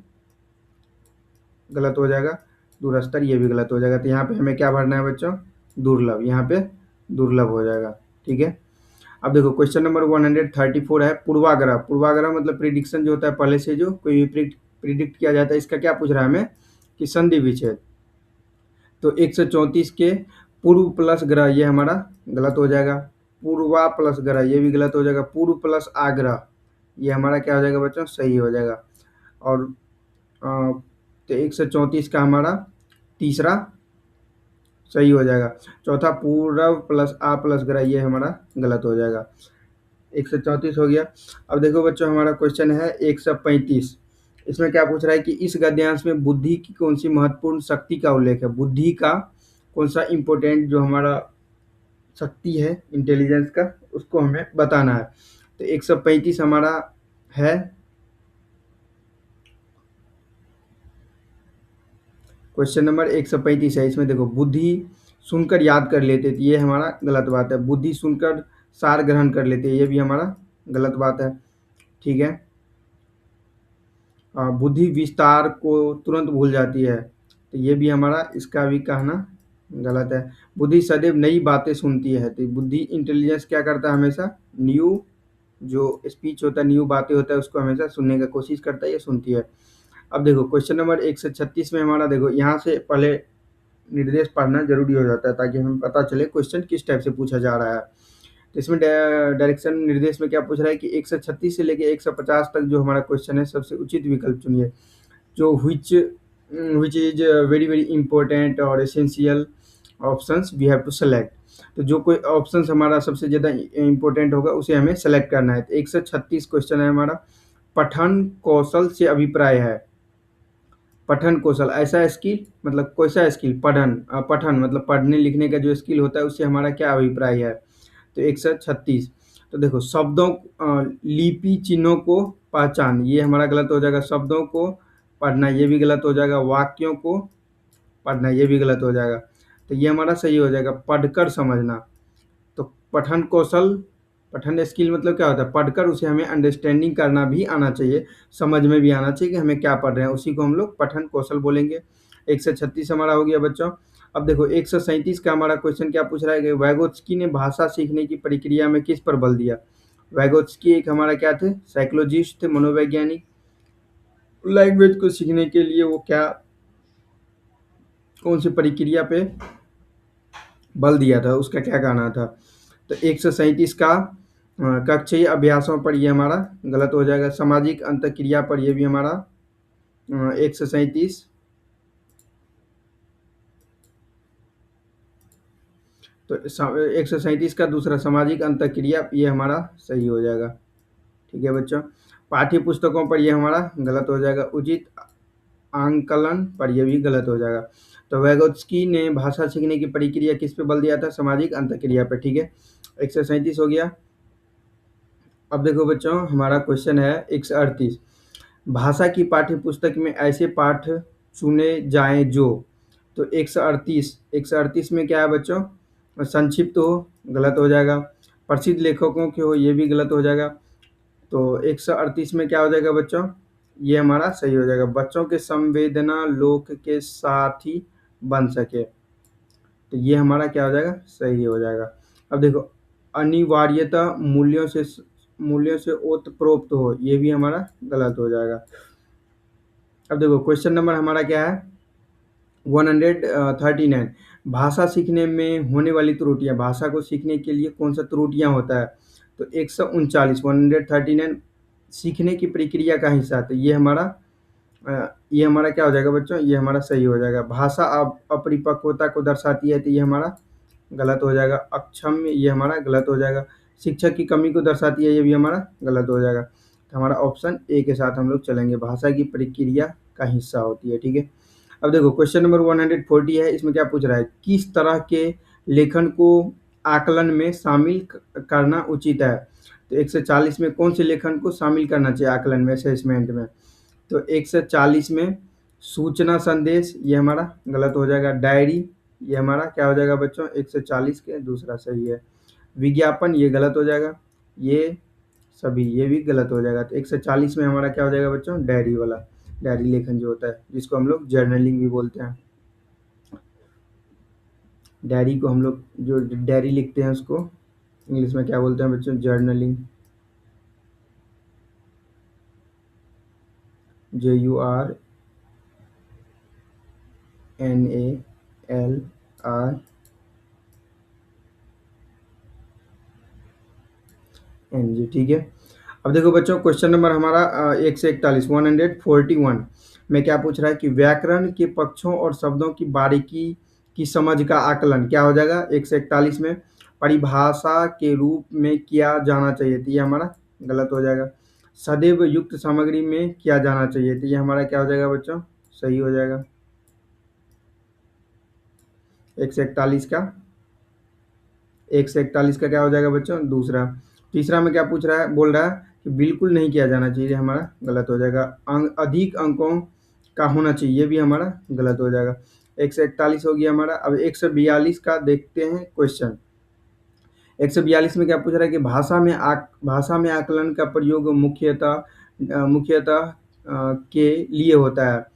गलत हो जाएगा। दूरस्तर ये भी गलत हो जाएगा। तो यहाँ पे हमें क्या भरना है बच्चों, दुर्लभ, यहाँ पे दुर्लभ हो जाएगा, ठीक है। अब देखो क्वेश्चन नंबर 134 है पूर्वाग्रह। पूर्वाग्रह मतलब प्रिडिक्शन जो होता है, पहले से जो कोई भी प्रिडिक्ट किया जाता है। इसका क्या पूछ रहा है हमें कि संधि विच्छेद। तो 134 के पूर्व प्लस ग्रह ये हमारा गलत हो जाएगा। पूर्वा प्लस ग्रह ये भी गलत हो जाएगा। पूर्व प्लस आग्रह ये हमारा क्या हो जाएगा बच्चों, सही हो जाएगा। और तो 134 का हमारा तीसरा सही हो जाएगा। चौथा पूर्व प्लस आ प्लस ग्रह ये हमारा गलत हो जाएगा। 134 हो गया। अब देखो बच्चों हमारा क्वेश्चन है 135। इसमें क्या पूछ रहा है कि इस गद्यांश में बुद्धि की कौन सी महत्वपूर्ण शक्ति का उल्लेख है। बुद्धि का कौन सा इंपॉर्टेंट जो हमारा शक्ति है इंटेलिजेंस का, उसको हमें बताना है। तो 135 हमारा है, क्वेश्चन नंबर 135 है। इसमें देखो बुद्धि सुनकर याद कर लेते थे, ये हमारा गलत बात है। बुद्धि सुनकर सार ग्रहण कर लेते हैं, ये भी हमारा गलत बात है। ठीक है। बुद्धि विस्तार को तुरंत भूल जाती है, तो ये भी हमारा इसका भी कहना गलत है। बुद्धि सदैव नई बातें सुनती है, तो बुद्धि इंटेलिजेंस क्या करता है, हमेशा न्यू जो स्पीच होता है, न्यू बातें होता है, उसको हमेशा सुनने का कोशिश करता है, ये सुनती है। अब देखो क्वेश्चन नंबर 136 में हमारा देखो यहाँ से पहले निर्देश पढ़ना जरूरी हो जाता है, ताकि हमें पता चले क्वेश्चन किस टाइप से पूछा जा रहा है। तो इसमें डायरेक्शन निर्देश में क्या पूछ रहा है कि 136 से लेके 150 तक जो हमारा क्वेश्चन है, सबसे उचित विकल्प चुनिए। जो which is very very important और essential options we have to select। तो जो कोई ऑप्शंस हमारा सबसे ज़्यादा इम्पोर्टेंट होगा उसे हमें सेलेक्ट करना है। तो 136 क्वेश्चन है हमारा, पठन कौशल से अभिप्राय है। पठन कौशल ऐसा स्किल, मतलब कैसा स्किल, पठन मतलब पढ़ने लिखने का जो स्किल होता है, उससे हमारा क्या अभिप्राय है। तो 136। तो देखो शब्दों लिपि चिन्हों को पहचान, ये हमारा गलत हो जाएगा। शब्दों को पढ़ना ये भी गलत हो जाएगा। वाक्यों को पढ़ना ये भी गलत हो जाएगा। तो ये हमारा सही हो जाएगा पढ़कर समझना। तो पठन कौशल, पठन स्किल मतलब क्या होता है, पढ़कर उसे हमें अंडरस्टैंडिंग करना भी आना चाहिए, समझ में भी आना चाहिए कि हमें क्या पढ़ रहे हैं, उसी को हम लोग पठन कौशल बोलेंगे। 136 हमारा हो गया बच्चों। अब देखो 137 का हमारा क्वेश्चन क्या पूछ रहा है कि वैगोत्स्की ने भाषा सीखने की प्रक्रिया में किस पर बल दिया। वैगोत्स्की एक हमारा क्या थे, साइकोलॉजिस्ट थे, मनोवैज्ञानिक। लैंग्वेज को सीखने के लिए वो क्या, कौन सी प्रक्रिया पे बल दिया था, उसका क्या कहना था। तो 137 का कक्षीय अभ्यासों पर ये हमारा गलत हो जाएगा। सामाजिक अंतःक्रिया पर ये भी हमारा 137। तो 137 का दूसरा सामाजिक अंतःक्रिया ये हमारा सही हो जाएगा। ठीक है बच्चों। पाठ्य पुस्तकों पर ये हमारा गलत हो जाएगा। उचित आंकलन पर ये भी गलत हो जाएगा। तो वैगोत्स्की ने भाषा सीखने की प्रक्रिया किस पे बल दिया था, सामाजिक अंतःक्रिया पर। ठीक है। 137 हो गया। अब देखो बच्चों हमारा क्वेश्चन है 138। भाषा की पाठ्य पुस्तक में ऐसे पाठ चुने जाएं जो। तो 138 में क्या है बच्चों, संक्षिप्त हो, गलत हो जाएगा। प्रसिद्ध लेखकों के हो, ये भी गलत हो जाएगा। तो 138 में क्या हो जाएगा बच्चों, ये हमारा सही हो जाएगा। बच्चों के संवेदना लोक के साथी बन सके, तो ये हमारा क्या हो जाएगा, सही हो जाएगा। अब देखो अनिवार्यता मूल्यों से ओतप्रोक्त हो, ये भी हमारा गलत हो जाएगा। अब देखो क्वेश्चन नंबर हमारा क्या है 139। भाषा सीखने में होने वाली त्रुटियां, भाषा को सीखने के लिए कौन सा त्रुटियां होता है। तो 139 सीखने की प्रक्रिया का हिस्सा, तो ये हमारा क्या हो जाएगा बच्चों, ये हमारा सही हो जाएगा। भाषा अपरिपक्वता को दर्शाती है, तो ये हमारा गलत हो जाएगा। अक्षम ये हमारा गलत हो जाएगा। शिक्षक की कमी को दर्शाती है, ये भी हमारा गलत हो जाएगा। तो हमारा ऑप्शन ए के साथ हम लोग चलेंगे, भाषा की प्रक्रिया का हिस्सा होती है। ठीक है। अब देखो क्वेश्चन नंबर 140 है। इसमें क्या पूछ रहा है, किस तरह के लेखन को आकलन में शामिल करना उचित है। तो 140 में कौन से लेखन को शामिल करना चाहिए आकलन में, असेसमेंट में। तो 140 में सूचना संदेश ये हमारा गलत हो जाएगा। डायरी ये हमारा क्या हो जाएगा बच्चों, 140 के दूसरा सही है। विज्ञापन ये गलत हो जाएगा। ये सभी ये भी गलत हो जाएगा। तो 140 में हमारा क्या हो जाएगा बच्चों, डायरी वाला, डायरी लेखन जो होता है, जिसको हम लोग जर्नलिंग भी बोलते हैं। डायरी को हम लोग जो डायरी लिखते हैं उसको इंग्लिश में क्या बोलते हैं बच्चों, जर्नलिंग। JURNALR एन जी, ठीक है। अब देखो बच्चों, क्वेश्चन नंबर हमारा 1 से 41, 141 में क्या पूछ रहा है कि व्याकरण के पक्षों और शब्दों की बारीकी की समझ का आकलन क्या हो जाएगा 1 से 41 में। परिभाषा के रूप में किया जाना चाहिए, तो ये हमारा गलत हो जाएगा। सदैव युक्त सामग्री में किया जाना चाहिए, तो ये हमारा क्या हो जाएगा बच्चों, सही हो जाएगा 1 से 41 का। 1 से 41 का क्या हो जाएगा बच्चों, दूसरा। तीसरा में क्या पूछ रहा है, बोल रहा है कि बिल्कुल नहीं किया जाना चाहिए, ये हमारा गलत हो जाएगा। अधिक अंकों का होना चाहिए, ये भी हमारा गलत हो जाएगा। 1 से 41 हो गया हमारा। अब 142 का देखते हैं क्वेश्चन। 142 में क्या पूछ रहा है कि भाषा में आकलन का प्रयोग मुख्यतः के लिए होता है।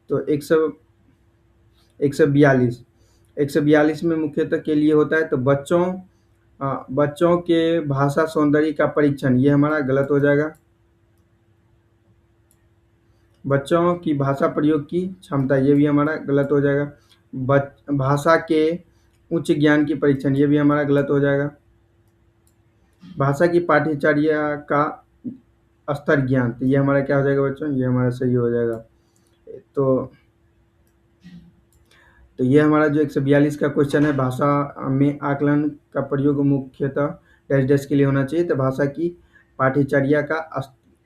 तो 142 में मुख्यतः के लिए होता है, तो बच्चों के भाषा सौंदर्य का परीक्षण, ये हमारा गलत हो जाएगा। बच्चों की भाषा प्रयोग की क्षमता, ये भी हमारा गलत हो जाएगा। भाषा के उच्च ज्ञान की परीक्षण, ये भी हमारा गलत हो जाएगा। भाषा की पाठ्यचर्या का स्तर ज्ञान, तो ये हमारा क्या हो जाएगा बच्चों, ये हमारा सही हो जाएगा। तो ये हमारा जो 142 का क्वेश्चन है, भाषा में आकलन का प्रयोग मुख्यतः डैश डैश के लिए होना चाहिए, तो भाषा की पाठ्यचर्या का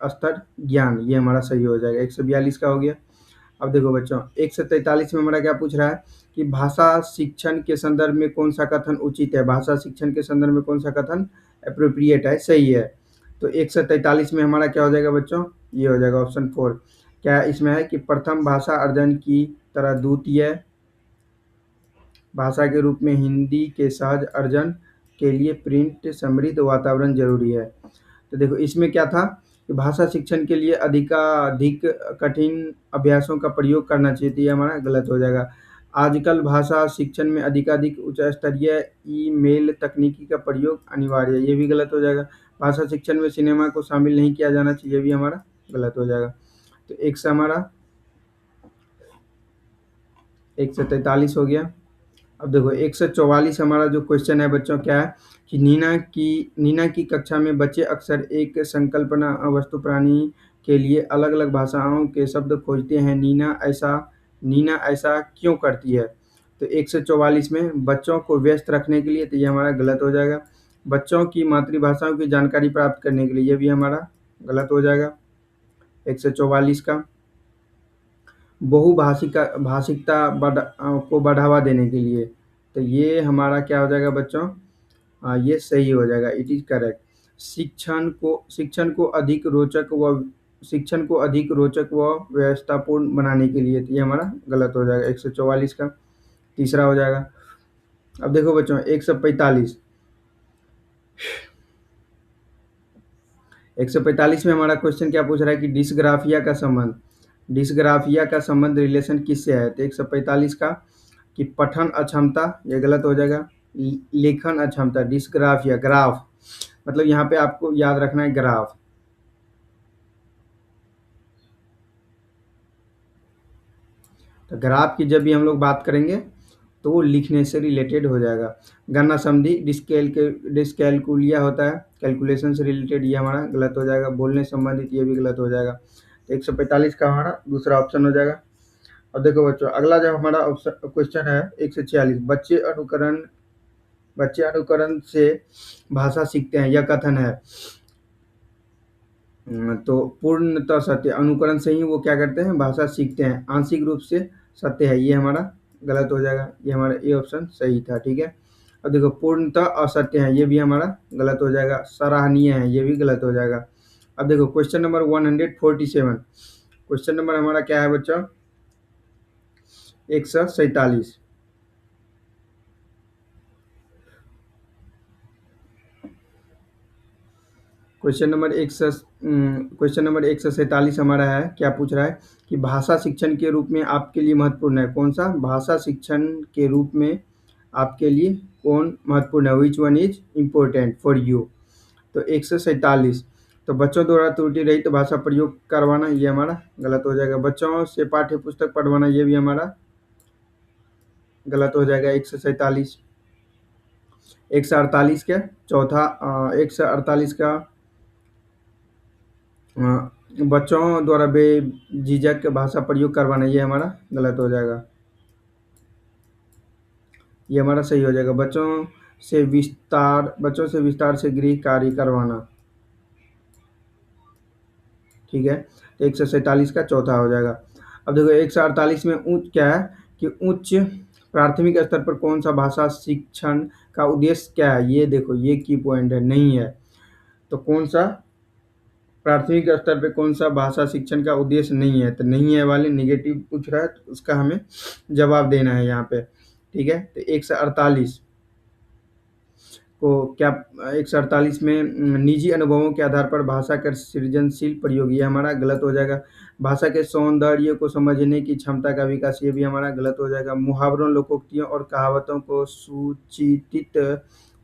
स्तर ज्ञान, ये हमारा सही हो जाएगा। 142 का हो गया। अब देखो बच्चों, 1 से 43 में हमारा क्या पूछ रहा है कि भाषा शिक्षण के संदर्भ में कौन सा कथन उचित है। भाषा शिक्षण के संदर्भ में कौन सा कथन अप्रोप्रिएट है, सही है। तो 1 से 43 में हमारा क्या हो जाएगा बच्चों, ये हो जाएगा ऑप्शन 4। क्या इसमें है कि प्रथम भाषा अर्जन की तरह द्वितीय भाषा के रूप में हिंदी के सहज अर्जन के लिए प्रिंट समृद्ध वातावरण जरूरी है। तो देखो इसमें क्या था कि भाषा शिक्षण के लिए अधिकाधिक कठिन अभ्यासों का प्रयोग करना चाहिए, तो ये हमारा गलत हो जाएगा। आजकल भाषा शिक्षण में अधिकाधिक उच्च स्तरीय ईमेल तकनीकी का प्रयोग अनिवार्य है, ये भी गलत हो जाएगा। भाषा शिक्षण में सिनेमा को शामिल नहीं किया जाना चाहिए, ये भी हमारा गलत हो जाएगा। तो 1 से 43 हो गया। अब देखो 144 हमारा जो क्वेश्चन है बच्चों, क्या है कि नीना की कक्षा में बच्चे अक्सर एक संकल्पना वस्तु प्राणी के लिए अलग अलग भाषाओं के शब्द खोजते हैं। नीना ऐसा क्यों करती है। तो 144 में बच्चों को व्यस्त रखने के लिए, तो ये हमारा गलत हो जाएगा। बच्चों की मातृभाषाओं की जानकारी प्राप्त करने के लिए, ये भी हमारा गलत हो जाएगा 144 का। भाषिकता को बढ़ावा देने के लिए, तो ये हमारा क्या हो जाएगा बच्चों, ये सही हो जाएगा, इट इज करेक्ट। शिक्षण को अधिक रोचक व व्यवस्थापूर्ण बनाने के लिए, तो ये हमारा गलत हो जाएगा 144 का, तीसरा हो जाएगा। अब देखो बच्चों 145 में हमारा क्वेश्चन क्या पूछ रहा है कि डिस्ग्राफिया का संबंध रिलेशन किससे है। तो 145 का कि पठन अक्षमता, ये गलत हो जाएगा। लेखन अक्षमता, डिस्ग्राफिया ग्राफ, मतलब यहाँ पे आपको याद रखना है ग्राफ। तो ग्राफ की जब भी हम लोग बात करेंगे तो वो लिखने से रिलेटेड हो जाएगा। गणना संधि डिस्कैलकुलिया होता है, कैलकुलेशन से रिलेटेड, ये हमारा गलत हो जाएगा। बोलने संबंधित, ये भी गलत हो जाएगा। 145 का हमारा दूसरा ऑप्शन हो जाएगा। और देखो बच्चों, अगला जो हमारा ऑप्शन क्वेश्चन है 146, बच्चे अनुकरण से भाषा सीखते हैं, यह कथन है। तो पूर्णतः सत्य, अनुकरण से ही वो क्या करते हैं, भाषा सीखते हैं। आंशिक रूप से सत्य है, ये हमारा गलत हो जाएगा। ये हमारा ए ऑप्शन सही था, ठीक है। अब देखो पूर्णतः असत्य है, ये भी हमारा गलत हो जाएगा। सराहनीय है, ये भी गलत हो जाएगा। अब देखो क्वेश्चन नंबर 147, क्वेश्चन नंबर हमारा क्या है बच्चों 147। क्वेश्चन नंबर 147 हमारा है, क्या पूछ रहा है कि भाषा शिक्षण के रूप में आपके लिए महत्वपूर्ण है कौन सा। भाषा शिक्षण के रूप में आपके लिए कौन महत्वपूर्ण है, which one is important for you. तो 147, तो बच्चों द्वारा त्रुटि रहित भाषा प्रयोग करवाना, ये हमारा गलत हो जाएगा। बच्चों से पाठ्य पुस्तक पढ़वाना, ये भी हमारा गलत हो जाएगा 147। 148 के चौथा 148 का बच्चों द्वारा बेझिझक भाषा प्रयोग करवाना, ये हमारा गलत हो जाएगा। ये हमारा सही हो जाएगा। बच्चों से विस्तार से गृह कार्य करवाना। ठीक है, तो 147 का चौथा हो जाएगा। अब देखो 148 में उच्च क्या है कि उच्च प्राथमिक स्तर पर कौन सा भाषा शिक्षण का उद्देश्य क्या है, ये देखो ये की पॉइंट है, नहीं है। तो कौन सा प्राथमिक स्तर पे कौन सा भाषा शिक्षण का उद्देश्य नहीं है, तो नहीं है वाले निगेटिव पूछ रहा है, तो उसका हमें जवाब देना है यहाँ पे। ठीक है, तो 148 को क्या, 148 में निजी अनुभवों के आधार पर भाषा का सृजनशील प्रयोग, ये हमारा गलत हो जाएगा। भाषा के सौंदर्य को समझने की क्षमता का विकास, ये भी हमारा गलत हो जाएगा। मुहावरों, लोकोक्तियों और कहावतों को सुचितित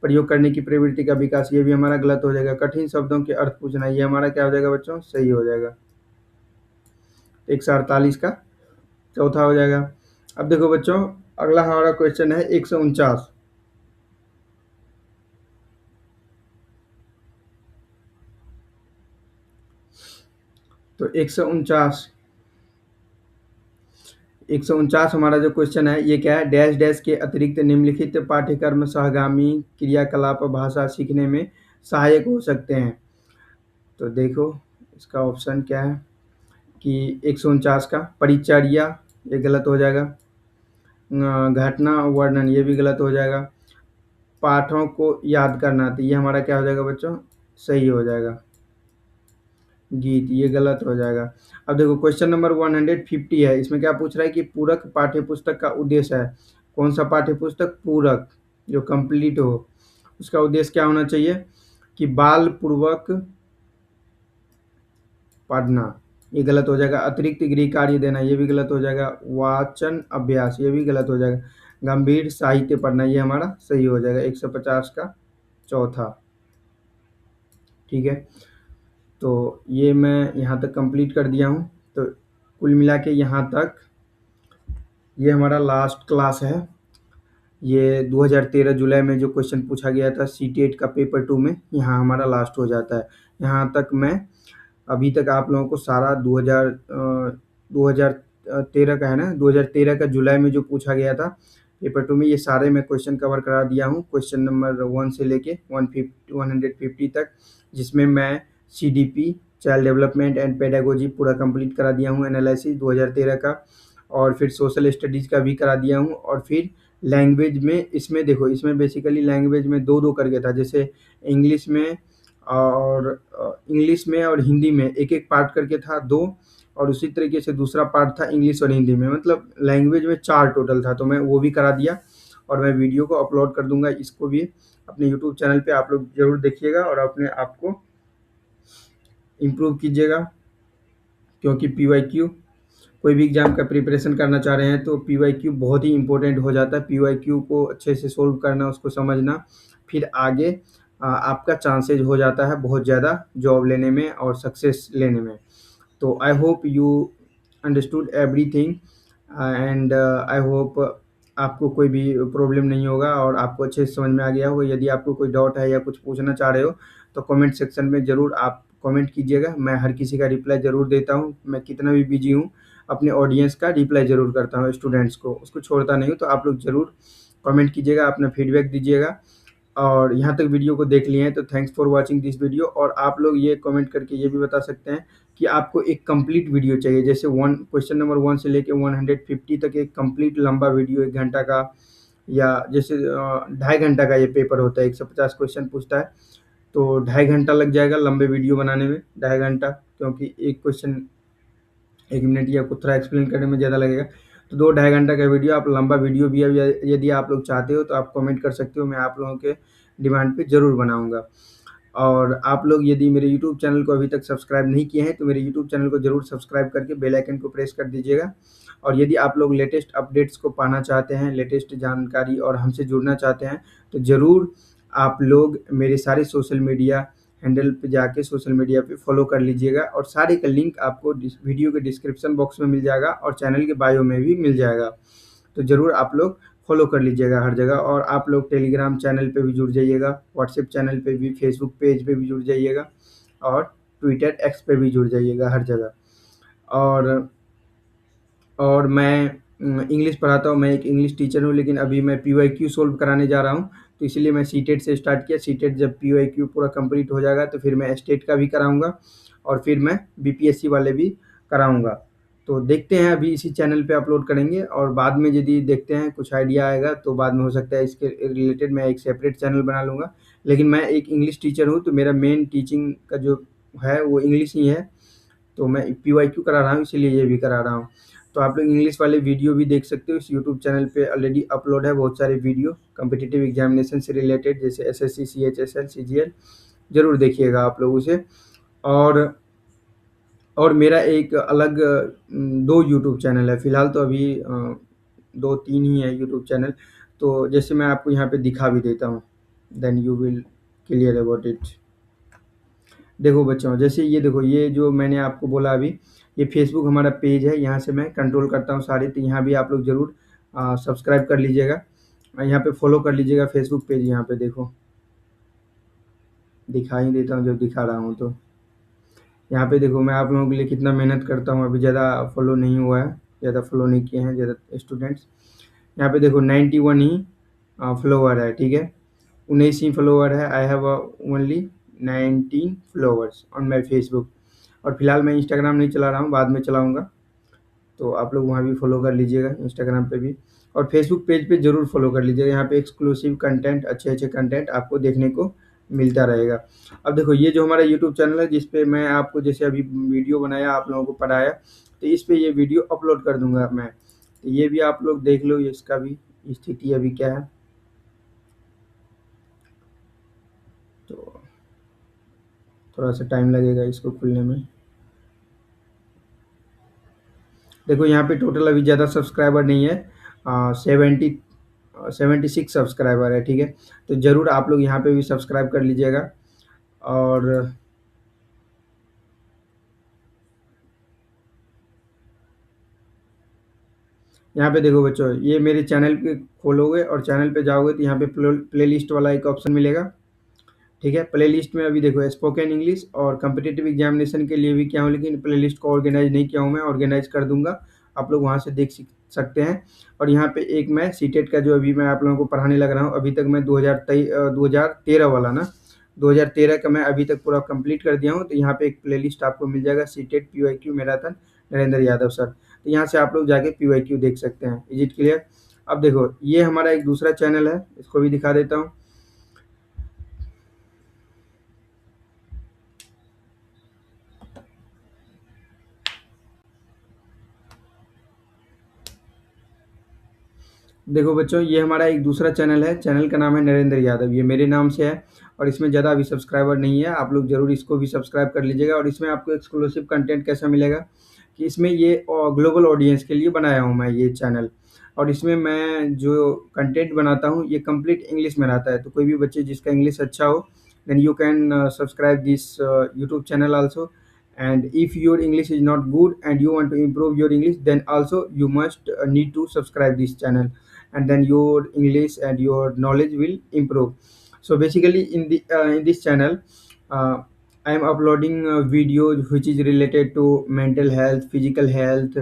प्रयोग करने की प्रवृत्ति का विकास, ये भी हमारा गलत हो जाएगा। कठिन शब्दों के अर्थ पूछना, ये हमारा क्या हो जाएगा बच्चों, सही हो जाएगा। 148 का चौथा हो जाएगा। अब देखो बच्चों, अगला हमारा क्वेश्चन है 149। तो 149 हमारा जो क्वेश्चन है ये क्या है, डैश डैश के अतिरिक्त निम्नलिखित पाठ्यक्रम सहगामी क्रियाकलाप भाषा सीखने में सहायक हो सकते हैं। तो देखो इसका ऑप्शन क्या है कि 149 का परिचर्या, ये गलत हो जाएगा। घटना वर्णन, ये भी गलत हो जाएगा। पाठों को याद करना, तो ये हमारा क्या हो जाएगा बच्चों, सही हो जाएगा। गीत, ये गलत हो जाएगा। अब देखो क्वेश्चन नंबर 150 है, इसमें क्या पूछ रहा है कि पूरक पाठ्यपुस्तक का उद्देश्य है। कौन सा पाठ्यपुस्तक, पूरक, जो कंप्लीट हो, उसका उद्देश्य क्या होना चाहिए कि बाल पूर्वक पढ़ना, ये गलत हो जाएगा। अतिरिक्त गृह कार्य देना, ये भी गलत हो जाएगा। वाचन अभ्यास, ये भी गलत हो जाएगा। गंभीर साहित्य पढ़ना, ये हमारा सही हो जाएगा। 150 का चौथा। ठीक है, तो ये मैं यहाँ तक कंप्लीट कर दिया हूँ। तो कुल मिला के यहाँ तक ये हमारा लास्ट क्लास है। ये 2013 जुलाई में जो क्वेश्चन पूछा गया था CTET का पेपर 2 में, यहाँ हमारा लास्ट हो जाता है। यहाँ तक मैं अभी तक आप लोगों को सारा 2013 का है ना, 2013 का जुलाई में जो पूछा गया था पेपर 2 में, ये सारे मैं क्वेश्चन कवर करा दिया हूँ, क्वेश्चन नंबर 1 से लेके 150 तक, जिसमें मैं CDP, child development and pedagogy पूरा कंप्लीट करा दिया हूँ, एनालिसिस 2013 का, और फिर सोशल स्टडीज़ का भी करा दिया हूँ। और फिर लैंग्वेज में, इसमें देखो इसमें बेसिकली लैंग्वेज में दो दो करके था, जैसे इंग्लिश में और हिंदी में एक एक पार्ट करके था, दो, और उसी तरीके से दूसरा पार्ट था इंग्लिश और हिंदी में, मतलब लैंग्वेज में 4 टोटल था। तो मैं वो भी करा दिया, और मैं वीडियो को अपलोड कर दूंगा, इसको भी अपने यूट्यूब चैनल पे आप लोग जरूर देखिएगा और अपने आप को इम्प्रूव कीजिएगा। क्योंकि PYQ, कोई भी एग्जाम का प्रिपरेशन करना चाह रहे हैं तो PYQ बहुत ही इंपॉर्टेंट हो जाता है। PYQ को अच्छे से सोल्व करना, उसको समझना, फिर आगे आपका चांसेज हो जाता है बहुत ज़्यादा जॉब लेने में और सक्सेस लेने में। तो आई hope you understood everything, and I hope आपको कोई भी प्रॉब्लम नहीं होगा और आपको अच्छे से समझ में आ गया होगा। यदि आपको कोई डाउट है या कुछ पूछना चाह रहे हो तो कमेंट सेक्शन में ज़रूर आप कमेंट कीजिएगा। मैं हर किसी का रिप्लाई ज़रूर देता हूँ, मैं कितना भी बिजी हूँ अपने ऑडियंस का रिप्लाई ज़रूर करता हूँ, स्टूडेंट्स को उसको छोड़ता नहीं हूँ। तो आप लोग ज़रूर कमेंट कीजिएगा, अपना फीडबैक दीजिएगा। और यहाँ तक वीडियो को देख लिए हैं तो thanks for watching this video. और आप लोग ये कमेंट करके ये भी बता सकते हैं कि आपको एक कंप्लीट वीडियो चाहिए, जैसे क्वेश्चन नंबर 1 से लेके 150 तक एक कंप्लीट लंबा वीडियो 1 घंटा का, या जैसे 2.5 घंटा का ये पेपर होता है, 150 क्वेश्चन पूछता है, तो 2.5 घंटा लग जाएगा लंबे वीडियो बनाने में, 2.5 घंटा, क्योंकि एक क्वेश्चन 1 मिनट या कुछ थोड़ा एक्सप्लेन करने में ज़्यादा लगेगा। तो 2-2.5 घंटा का वीडियो, आप लंबा वीडियो भी यदि आप लोग चाहते हो तो आप कमेंट कर सकते हो, मैं आप लोगों के डिमांड पे ज़रूर बनाऊँगा। और आप लोग यदि मेरे यूट्यूब चैनल को अभी तक सब्सक्राइब नहीं किए हैं तो मेरे यूट्यूब चैनल को ज़रूर सब्सक्राइब करके बेल आइकन को प्रेस कर दीजिएगा। और यदि आप लोग लेटेस्ट अपडेट्स को पाना चाहते हैं, लेटेस्ट जानकारी और हमसे जुड़ना चाहते हैं, तो ज़रूर आप लोग मेरे सारे सोशल मीडिया हैंडल पे जाके सोशल मीडिया पे फॉलो कर लीजिएगा, और सारे का लिंक आपको वीडियो के डिस्क्रिप्शन बॉक्स में मिल जाएगा और चैनल के बायो में भी मिल जाएगा। तो ज़रूर आप लोग फॉलो कर लीजिएगा हर जगह। और आप लोग टेलीग्राम चैनल पे भी जुड़ जाइएगा, व्हाट्सएप चैनल पे भी, फेसबुक पेज पे भी जुड़ जाइएगा, और ट्विटर, एक्स पे भी जुड़ जाइएगा हर जगह। और मैं इंग्लिश पढ़ाता हूँ, मैं एक इंग्लिश टीचर हूँ, लेकिन अभी मैं पीवाईक्यू सोल्व कराने जा रहा हूँ, तो इसीलिए मैं सीटेट से स्टार्ट किया। सीटेट जब पीवाईक्यू पूरा कंप्लीट हो जाएगा तो फिर मैं स्टेट का भी कराऊँगा और फिर मैं बीपीएससी वाले भी कराऊँगा। तो देखते हैं, अभी इसी चैनल पे अपलोड करेंगे और बाद में यदि देखते हैं कुछ आइडिया आएगा तो बाद में हो सकता है इसके रिलेटेड मैं एक सेपरेट चैनल बना लूँगा। लेकिन मैं एक इंग्लिश टीचर हूँ, तो मेरा मेन टीचिंग का जो है वो इंग्लिश ही है, तो मैं पीवाईक्यू करा रहा हूँ, इसीलिए ये भी करा रहा हूँ। तो आप लोग इंग्लिश वाले वीडियो भी देख सकते हो, इस यूट्यूब चैनल पे ऑलरेडी अपलोड है बहुत सारे वीडियो कॉम्पिटिटिव एग्जामिनेशन से रिलेटेड, जैसे एसएससी, सीएचएसएल, सीजीएल, ज़रूर देखिएगा आप लोग उसे। और मेरा एक अलग 2 यूट्यूब चैनल है, फ़िलहाल तो अभी 2-3 ही है यूट्यूब चैनल, तो जैसे मैं आपको यहाँ पे दिखा भी देता हूँ, then you will clear about it. देखो बच्चों, जैसे ये देखो, ये जो मैंने आपको बोला अभी, ये फेसबुक हमारा पेज है, यहाँ से मैं कंट्रोल करता हूँ सारे, तो यहाँ भी आप लोग ज़रूर सब्सक्राइब कर लीजिएगा। यहाँ पे फॉलो कर लीजिएगा फेसबुक पेज, यहाँ पे देखो दिखा ही देता हूँ जब दिखा रहा हूँ तो। यहाँ पे देखो मैं आप लोगों के लिए कितना मेहनत करता हूँ, अभी ज़्यादा फॉलो नहीं हुआ है, ज़्यादा फॉलो नहीं किए हैं ज़्यादा स्टूडेंट्स। यहाँ पे देखो 91 ही फॉलोवर है, ठीक है, 19 ही फॉलोवर है। I have only 19 followers on my Facebook. और फिलहाल मैं इंस्टाग्राम नहीं चला रहा हूँ, बाद में चलाऊँगा, तो आप लोग वहाँ भी फॉलो कर लीजिएगा, इंस्टाग्राम पे भी। और फेसबुक पेज पे ज़रूर फॉलो कर लीजिएगा, यहाँ पे एक्सक्लूसिव कंटेंट, अच्छे कंटेंट आपको देखने को मिलता रहेगा। अब देखो, ये जो हमारा यूट्यूब चैनल है, जिस पे मैं आपको जैसे अभी वीडियो बनाया, आप लोगों को पढ़ाया, तो इस पे ये वीडियो अपलोड कर दूँगा मैं। तो ये भी आप लोग देख लो, इसका भी स्थिति अभी क्या है। तो थोड़ा सा टाइम लगेगा इसको खुलने में। देखो यहाँ पे टोटल अभी ज़्यादा सब्सक्राइबर नहीं है, 76 सब्सक्राइबर है, ठीक है। तो ज़रूर आप लोग यहाँ पे भी सब्सक्राइब कर लीजिएगा। और यहाँ पे देखो बच्चों, ये मेरे चैनल पे खोलोगे और चैनल पे जाओगे तो यहाँ पे प्ले लिस्ट वाला एक ऑप्शन मिलेगा, ठीक है। प्ले लिस्ट में अभी देखो स्पोकन इंग्लिश और कम्पिटिटिव एग्जामिनेशन के लिए भी किया हूँ, लेकिन प्ले लिस्ट को ऑर्गेनाइज नहीं किया हूँ, मैं ऑर्गेनाइज कर दूंगा, आप लोग वहाँ से देख सकते हैं। और यहाँ पे एक मैं सीटेट का जो अभी मैं आप लोगों को पढ़ाने लग रहा हूँ, अभी तक मैं 2013 वाला ना, 2013 का मैं अभी तक पूरा कंप्लीट कर दिया हूँ। तो यहाँ पे एक प्ले लिस्ट आपको मिल जाएगा, CTET PYQ marathon Narendra Yadav sir. तो यहाँ से आप लोग जाके पीवाईक्यू देख सकते हैं। Is it clear? अब देखो, ये हमारा एक दूसरा चैनल है, इसको भी दिखा देता हूँ। देखो बच्चों, ये हमारा एक दूसरा चैनल है, चैनल का नाम है नरेंद्र यादव, ये मेरे नाम से है और इसमें ज़्यादा अभी सब्सक्राइबर नहीं है, आप लोग ज़रूर इसको भी सब्सक्राइब कर लीजिएगा। और इसमें आपको एक्सक्लूसिव कंटेंट कैसा मिलेगा कि इसमें ये ग्लोबल ऑडियंस के लिए बनाया हूँ मैं ये चैनल, और इसमें मैं जो कंटेंट बनाता हूँ ये कंप्लीट इंग्लिश में रहता है। तो कोई भी बच्चे जिसका इंग्लिश अच्छा हो, then you can subscribe this YouTube channel also. And if your English is not good and you want to improve your English, then also you must need to subscribe this channel, and then your English and your knowledge will improve. So basically in this channel, uh, I am uploading videos which is related to mental health, physical health,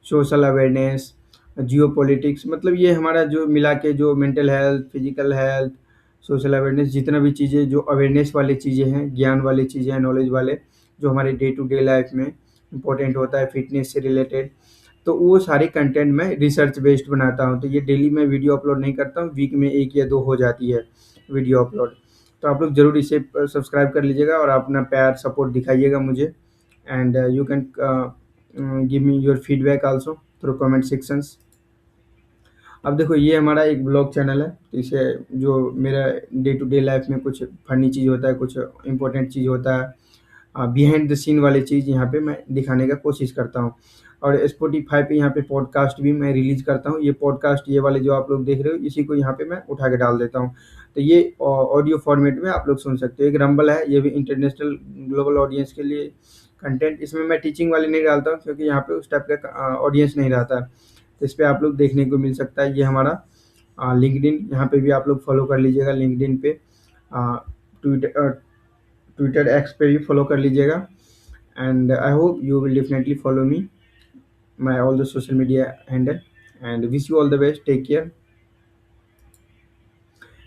social awareness, geopolitics, मतलब ये हमारा जो मिला के जो mental health, physical health, social awareness, जितना भी चीज़ें जो अवेयरनेस वाली चीज़ें हैं, ज्ञान वाली चीज़ें हैं, नॉलेज वाले, जो हमारे डे टू डे लाइफ में इंपॉर्टेंट होता है, फिटनेस से रिलेटेड, तो वो सारे कंटेंट मैं रिसर्च बेस्ड बनाता हूँ। तो ये डेली मैं वीडियो अपलोड नहीं करता हूँ, वीक में 1 या 2 हो जाती है वीडियो अपलोड। तो आप लोग ज़रूर इसे सब्सक्राइब कर लीजिएगा और अपना प्यार सपोर्ट दिखाइएगा मुझे। And you can give me your feedback also through comment sections. अब देखो, ये हमारा एक ब्लॉग चैनल है, तो इसे जो मेरा डे टू डे लाइफ में कुछ फनी चीज़ होता है, कुछ इंपॉर्टेंट चीज़ होता है, बिहाइंड द सीन वाली चीज़ यहाँ पे मैं दिखाने का कोशिश करता हूँ। और स्पॉटिफाई पे यहाँ पे पॉडकास्ट भी मैं रिलीज़ करता हूँ। ये पॉडकास्ट, ये वाले जो आप लोग देख रहे हो, इसी को यहाँ पे मैं उठा के डाल देता हूँ। तो ये ऑडियो फॉर्मेट में आप लोग सुन सकते हो। एक रंबल है, ये भी इंटरनेशनल ग्लोबल ऑडियंस के लिए कंटेंट, इसमें मैं टीचिंग वाले नहीं डालता हूँ क्योंकि यहाँ पे उस टाइप का ऑडियंस नहीं रहता है। तो इस पे आप लोग देखने को मिल सकता है। ये हमारा लिंक्डइन, यहाँ पे भी आप लोग फॉलो कर लीजिएगा लिंक्डइन पे। ट्विटर ट्विटर एक्स पे भी फॉलो कर लीजिएगा। And I hope you will definitely follow me my all the social media handle. And wish you all the best, take care,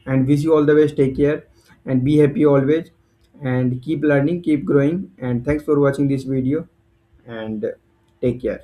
and wish you all the best, take care and be happy always, and keep learning, keep growing, and thanks for watching this video, and take care.